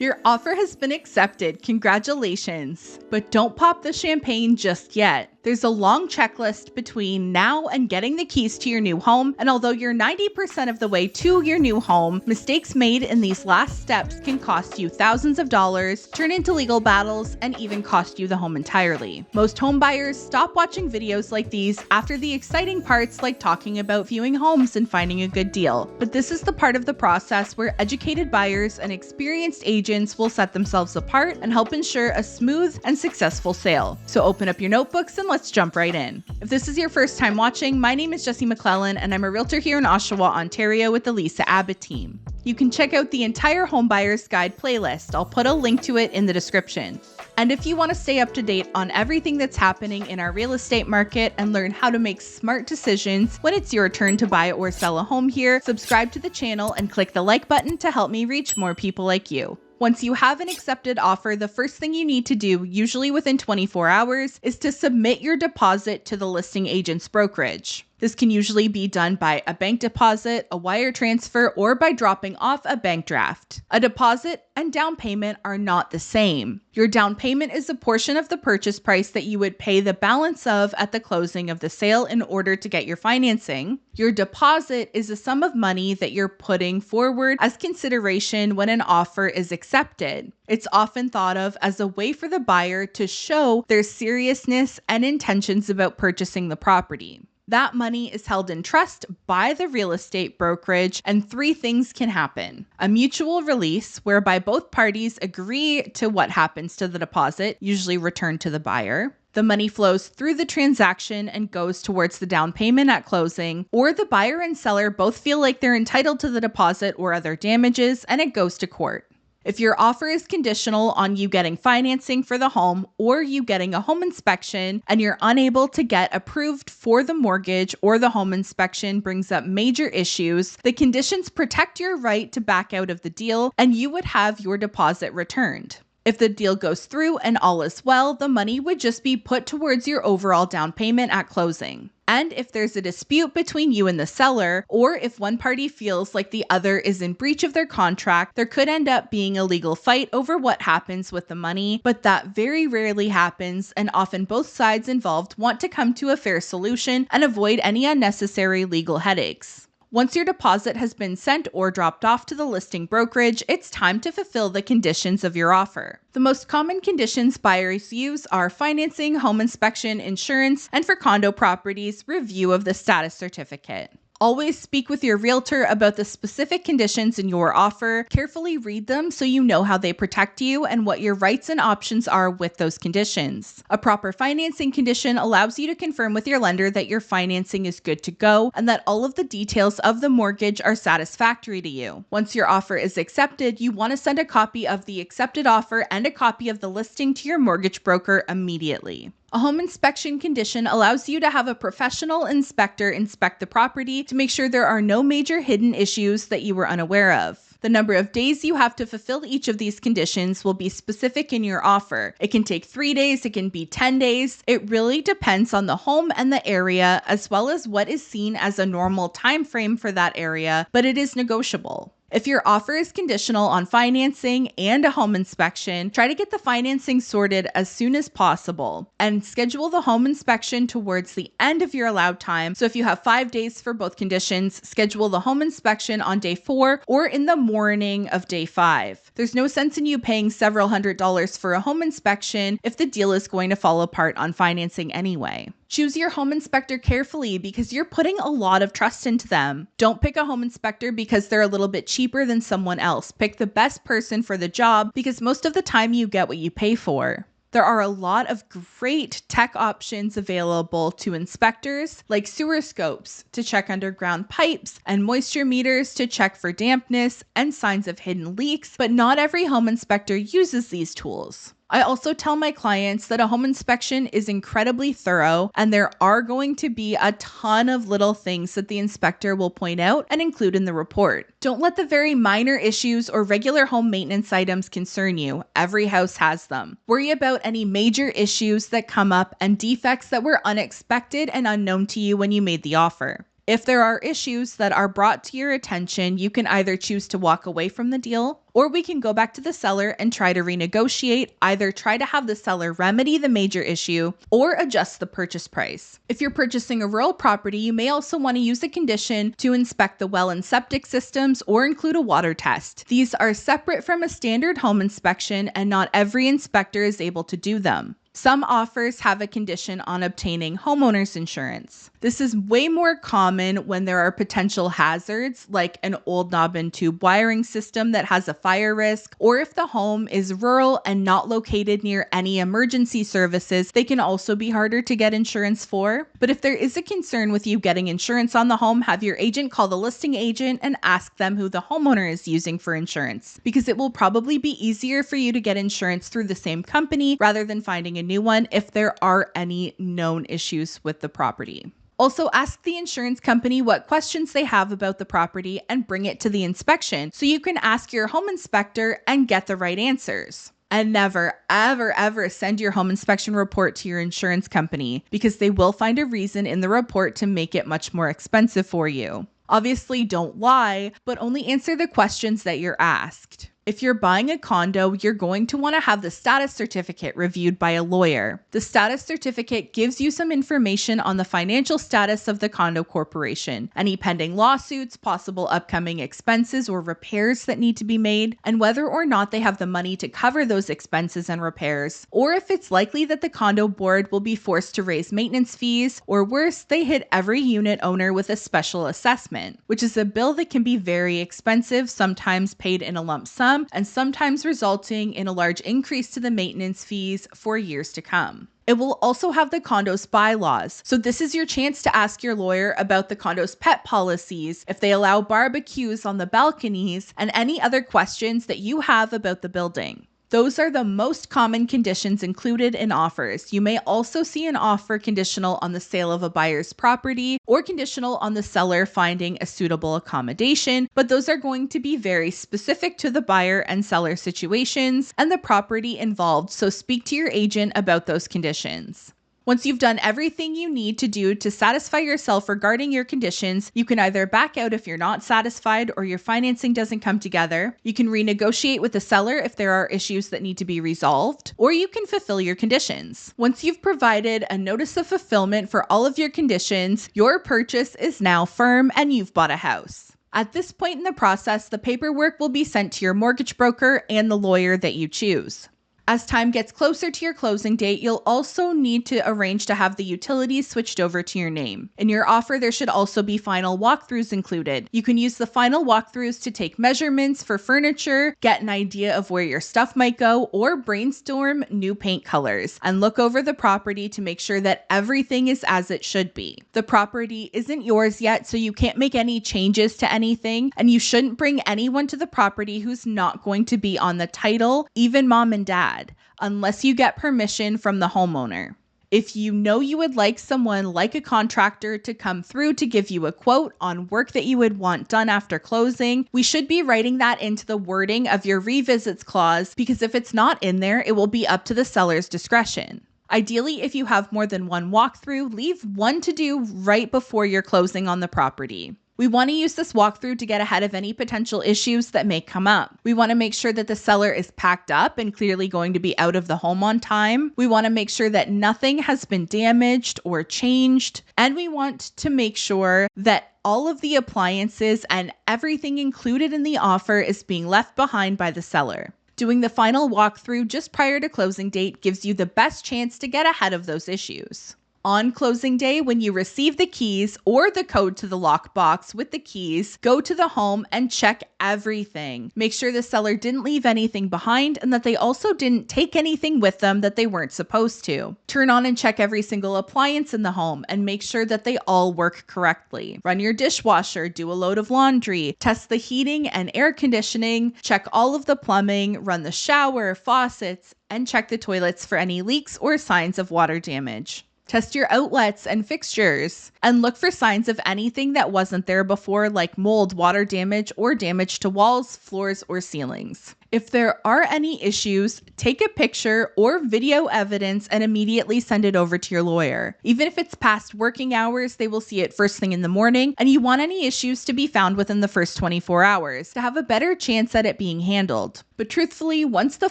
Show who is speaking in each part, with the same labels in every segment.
Speaker 1: Your offer has been accepted. Congratulations. But don't pop the champagne just yet. There's a long checklist between now and getting the keys to your new home, and although you're 90% of the way to your new home, mistakes made in these last steps can cost you thousands of dollars, turn into legal battles, and even cost you the home entirely. Most home buyers stop watching videos like these after the exciting parts like talking about viewing homes and finding a good deal. But this is the part of the process where educated buyers and experienced agents will set themselves apart and help ensure a smooth and successful sale. So open up your notebooks and let's jump right in. If this is your first time watching, my name is Jessie McClellan and I'm a realtor here in Oshawa, Ontario with the Lisa Abbott team. You can check out the entire Home Buyer's Guide playlist. I'll put a link to it in the description. And if you want to stay up to date on everything that's happening in our real estate market and learn how to make smart decisions when it's your turn to buy or sell a home here, subscribe to the channel and click the like button to help me reach more people like you. Once you have an accepted offer, the first thing you need to do, usually within 24 hours, is to submit your deposit to the listing agent's brokerage. This can usually be done by a bank deposit, a wire transfer, or by dropping off a bank draft. A deposit and down payment are not the same. Your down payment is a portion of the purchase price that you would pay the balance of at the closing of the sale in order to get your financing. Your deposit is a sum of money that you're putting forward as consideration when an offer is accepted. It's often thought of as a way for the buyer to show their seriousness and intentions about purchasing the property. That money is held in trust by the real estate brokerage, and three things can happen. A mutual release, whereby both parties agree to what happens to the deposit, usually returned to the buyer. The money flows through the transaction and goes towards the down payment at closing, or the buyer and seller both feel like they're entitled to the deposit or other damages, and it goes to court. If your offer is conditional on you getting financing for the home or you getting a home inspection and you're unable to get approved for the mortgage or the home inspection brings up major issues, the conditions protect your right to back out of the deal and you would have your deposit returned. If the deal goes through and all is well, the money would just be put towards your overall down payment at closing. And if there's a dispute between you and the seller, or if one party feels like the other is in breach of their contract, there could end up being a legal fight over what happens with the money, but that very rarely happens, and often both sides involved want to come to a fair solution and avoid any unnecessary legal headaches. Once your deposit has been sent or dropped off to the listing brokerage, it's time to fulfill the conditions of your offer. The most common conditions buyers use are financing, home inspection, insurance, and for condo properties, review of the status certificate. Always speak with your realtor about the specific conditions in your offer. Carefully read them so you know how they protect you and what your rights and options are with those conditions. A proper financing condition allows you to confirm with your lender that your financing is good to go and that all of the details of the mortgage are satisfactory to you. Once your offer is accepted, you want to send a copy of the accepted offer and a copy of the listing to your mortgage broker immediately. A home inspection condition allows you to have a professional inspector inspect the property to make sure there are no major hidden issues that you were unaware of. The number of days you have to fulfill each of these conditions will be specific in your offer. It can take 3 days, it can be 10 days. It really depends on the home and the area, as well as what is seen as a normal time frame for that area, but it is negotiable. If your offer is conditional on financing and a home inspection, try to get the financing sorted as soon as possible and schedule the home inspection towards the end of your allowed time. So if you have 5 days for both conditions, schedule the home inspection on day 4 or in the morning of day 5. There's no sense in you paying several $100s for a home inspection if the deal is going to fall apart on financing anyway. Choose your home inspector carefully because you're putting a lot of trust into them. Don't pick a home inspector because they're a little bit cheaper than someone else. Pick the best person for the job because most of the time you get what you pay for. There are a lot of great tech options available to inspectors, like sewer scopes to check underground pipes and moisture meters to check for dampness and signs of hidden leaks, but not every home inspector uses these tools. I also tell my clients that a home inspection is incredibly thorough and there are going to be a ton of little things that the inspector will point out and include in the report. Don't let the very minor issues or regular home maintenance items concern you. Every house has them. Worry about any major issues that come up and defects that were unexpected and unknown to you when you made the offer. If there are issues that are brought to your attention, you can either choose to walk away from the deal, or we can go back to the seller and try to renegotiate, either try to have the seller remedy the major issue or adjust the purchase price. If you're purchasing a rural property, you may also want to use a condition to inspect the well and septic systems or include a water test. These are separate from a standard home inspection, and not every inspector is able to do them. Some offers have a condition on obtaining homeowner's insurance. This is way more common when there are potential hazards like an old knob and tube wiring system that has a fire risk, or if the home is rural and not located near any emergency services, they can also be harder to get insurance for. But if there is a concern with you getting insurance on the home, have your agent call the listing agent and ask them who the homeowner is using for insurance, because it will probably be easier for you to get insurance through the same company rather than finding a new one if there are any known issues with the property. Also, ask the insurance company what questions they have about the property and bring it to the inspection so you can ask your home inspector and get the right answers. And never, ever, ever send your home inspection report to your insurance company, because they will find a reason in the report to make it much more expensive for you. Obviously, don't lie, but only answer the questions that you're asked. If you're buying a condo, you're going to want to have the status certificate reviewed by a lawyer. The status certificate gives you some information on the financial status of the condo corporation, any pending lawsuits, possible upcoming expenses or repairs that need to be made, and whether or not they have the money to cover those expenses and repairs, or if it's likely that the condo board will be forced to raise maintenance fees, or worse, they hit every unit owner with a special assessment, which is a bill that can be very expensive, sometimes paid in a lump sum, and sometimes resulting in a large increase to the maintenance fees for years to come. It will also have the condo's bylaws. So this is your chance to ask your lawyer about the condo's pet policies, if they allow barbecues on the balconies, and any other questions that you have about the building. Those are the most common conditions included in offers. You may also see an offer conditional on the sale of a buyer's property or conditional on the seller finding a suitable accommodation, but those are going to be very specific to the buyer and seller situations and the property involved, so speak to your agent about those conditions. Once you've done everything you need to do to satisfy yourself regarding your conditions, you can either back out if you're not satisfied or your financing doesn't come together. You can renegotiate with the seller if there are issues that need to be resolved, or you can fulfill your conditions. Once you've provided a notice of fulfillment for all of your conditions, your purchase is now firm and you've bought a house. At this point in the process, the paperwork will be sent to your mortgage broker and the lawyer that you choose. As time gets closer to your closing date, you'll also need to arrange to have the utilities switched over to your name. In your offer, there should also be final walkthroughs included. You can use the final walkthroughs to take measurements for furniture, get an idea of where your stuff might go, or brainstorm new paint colors, and look over the property to make sure that everything is as it should be. The property isn't yours yet, so you can't make any changes to anything, and you shouldn't bring anyone to the property who's not going to be on the title, even mom and dad, unless you get permission from the homeowner. If you know you would like someone like a contractor to come through to give you a quote on work that you would want done after closing, we should be writing that into the wording of your revisits clause, because if it's not in there, it will be up to the seller's discretion. Ideally, if you have more than one walkthrough, leave one to do right before you're closing on the property. We want to use this walkthrough to get ahead of any potential issues that may come up. We want to make sure that the seller is packed up and clearly going to be out of the home on time. We want to make sure that nothing has been damaged or changed. And we want to make sure that all of the appliances and everything included in the offer is being left behind by the seller. Doing the final walkthrough just prior to closing date gives you the best chance to get ahead of those issues. On closing day, when you receive the keys or the code to the lockbox with the keys, go to the home and check everything. Make sure the seller didn't leave anything behind and that they also didn't take anything with them that they weren't supposed to. Turn on and check every single appliance in the home and make sure that they all work correctly. Run your dishwasher, do a load of laundry, test the heating and air conditioning, check all of the plumbing, run the shower, faucets, and check the toilets for any leaks or signs of water damage. Test your outlets and fixtures and look for signs of anything that wasn't there before, like mold, water damage, or damage to walls, floors, or ceilings. If there are any issues, take a picture or video evidence and immediately send it over to your lawyer. Even if it's past working hours, they will see it first thing in the morning, and you want any issues to be found within the first 24 hours to have a better chance at it being handled. But truthfully, once the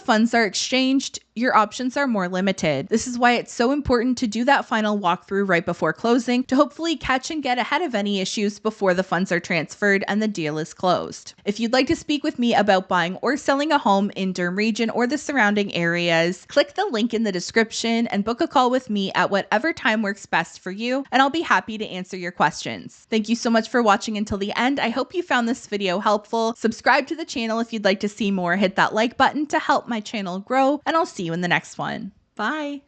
Speaker 1: funds are exchanged, your options are more limited. This is why it's so important to do that final walkthrough right before closing to hopefully catch and get ahead of any issues before the funds are transferred and the deal is closed. If you'd like to speak with me about buying or selling a home in Durham region or the surrounding areas, click the link in the description and book a call with me at whatever time works best for you, and I'll be happy to answer your questions. Thank you so much for watching until the end. I hope you found this video helpful. Subscribe to the channel if you'd like to see more. Hit that like button to help my channel grow, and I'll see you in the next one. Bye.